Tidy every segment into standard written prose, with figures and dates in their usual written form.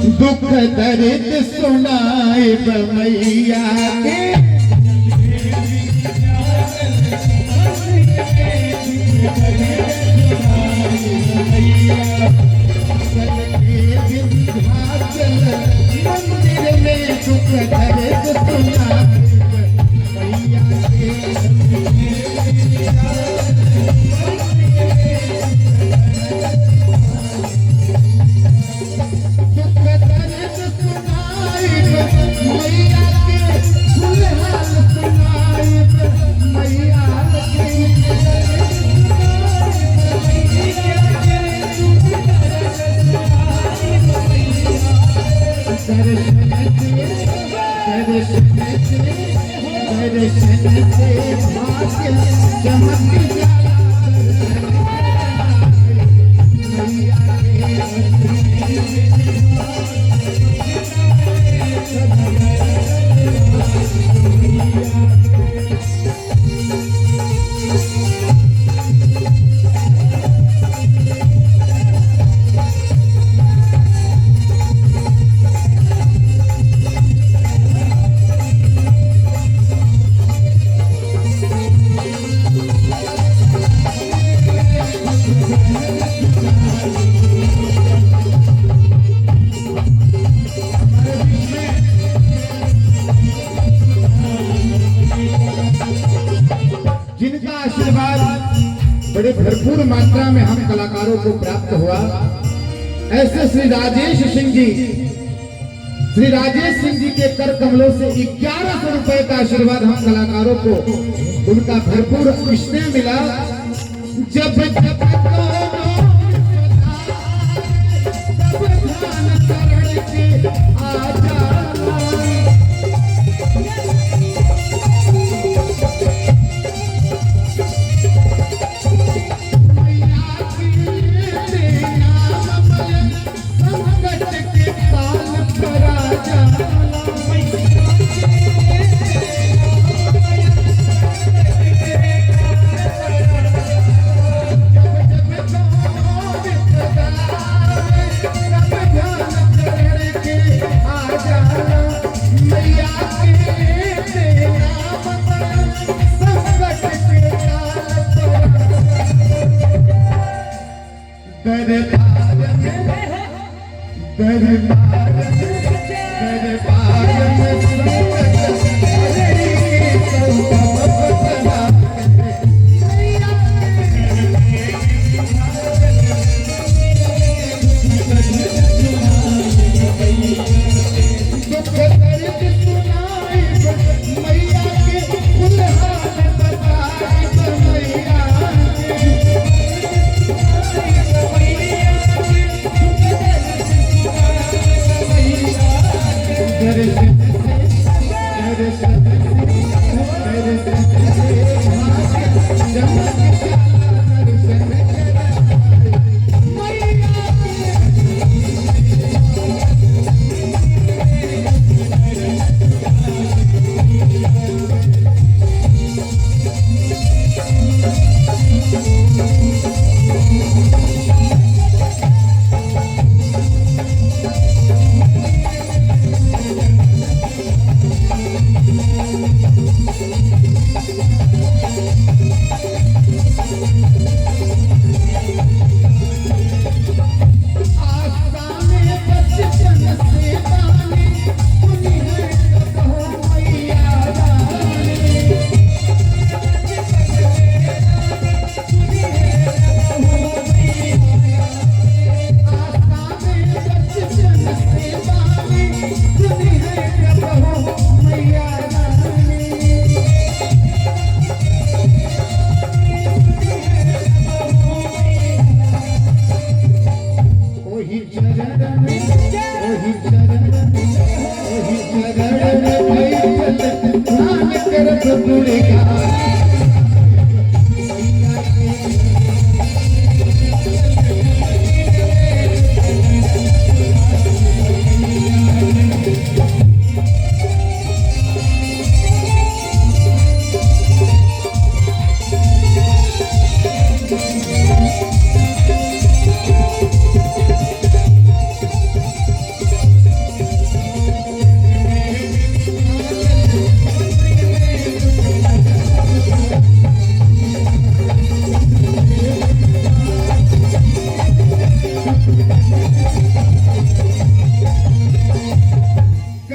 दुख दर्द सुनाए मैया के मंदिर में दुख दर्द सुनाए मैया के बड़े भरपूर मात्रा में हम कलाकारों को प्राप्त हुआ। ऐसे श्री राजेश सिंह जी के कर कमलों से 1100 रुपए का आशीर्वाद हम कलाकारों को उनका भरपूर स्नेह मिला। जब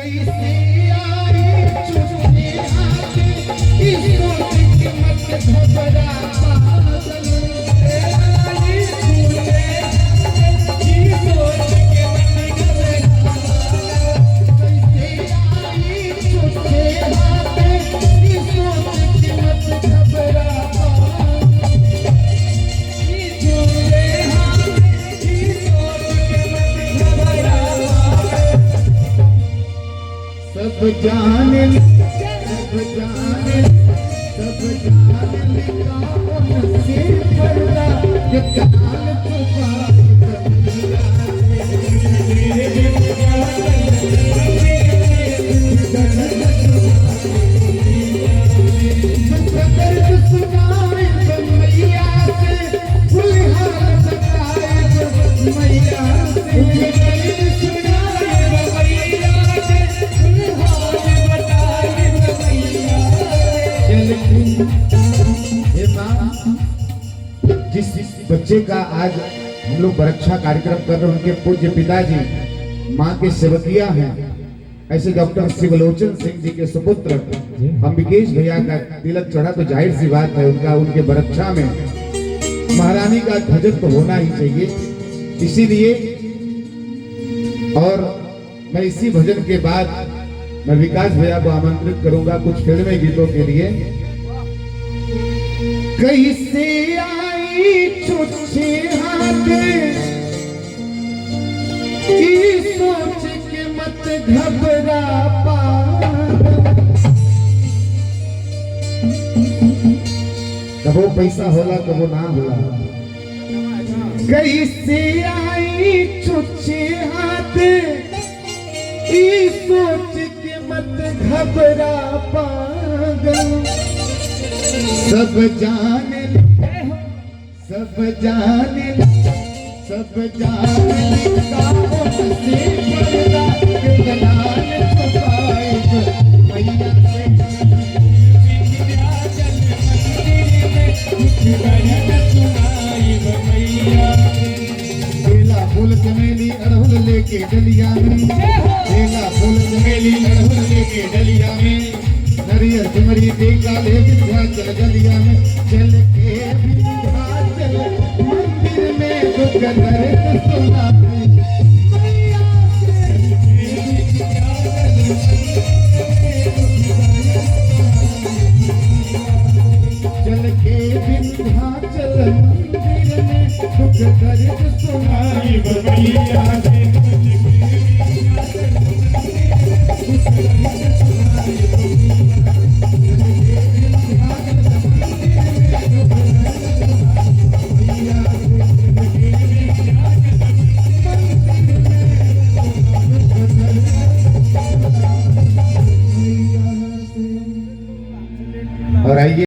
कैसे आई चुटकी आके इसको देख मत घबरा पागल आई चुटकी इसको देख मत घबरा कैसे आई चुटकी आके इसको देख मत घबरा सब जाने सब जाने सब जाने कौन से पर्दा ये काल छुपा दर्द सुनाए मैया से फुलहार सताए मैया से दर्द सुनाए मैया से जिस बच्चे का आज हम लोग परीक्षा कार्यक्रम कर रहे हैं उनके पूज्य पिताजी माँ के सेवकिया हैं, ऐसे डॉक्टर शिवलोचन सिंह जी के सुपुत्र अंबिकेश भैया का तिलक चढ़ा तो जाहिर सी बात है उनका उनके परीक्षा में महारानी का भजन तो होना ही चाहिए। इसीलिए और मैं इसी भजन के बाद मैं विकास भैया को आमंत्रित करूंगा कुछ फिल्मी गीतों के लिए। कैसे आई छुच्छे हाथ सोच के मत घबरा कबो पैसा होला कबो ना होला। कैसे आई छुच्छे हाथ सोच के मत घबरा पागल सब जाने सब जाने सब जाने कौन से पर्दा के दलाल छुपाए मैया से बेला फूल चमेली अड़हुल लेके डलिया में बेला फूल चमेली अड़हुल लेके डलिया में नरियर चमरी टेका ले विंध्याचल गलिया में चल के विंध्याचल मंदिर में दुख दर्द सुनाए मैया से चल के विंध्याचल मंदिर में दुख दर्द सुनाए मैया से